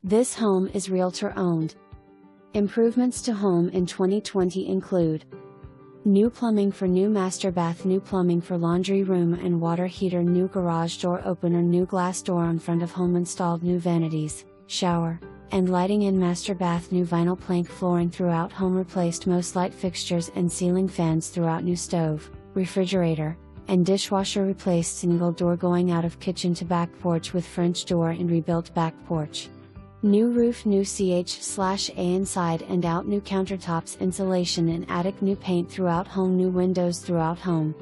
This home is realtor owned. Improvements to home in 2020 include new plumbing for new master bath, new plumbing for laundry room and water heater, new garage door opener, new glass door on front of home installed, new vanities, shower, and lighting in master bath, new vinyl plank flooring throughout home, replaced most light fixtures and ceiling fans throughout, new stove, refrigerator, and dishwasher replaced, single door going out of kitchen to back porch with French door and rebuilt back porch. New roof, new CH/A inside and out, new countertops, insulation and attic, new paint throughout home, new windows throughout home,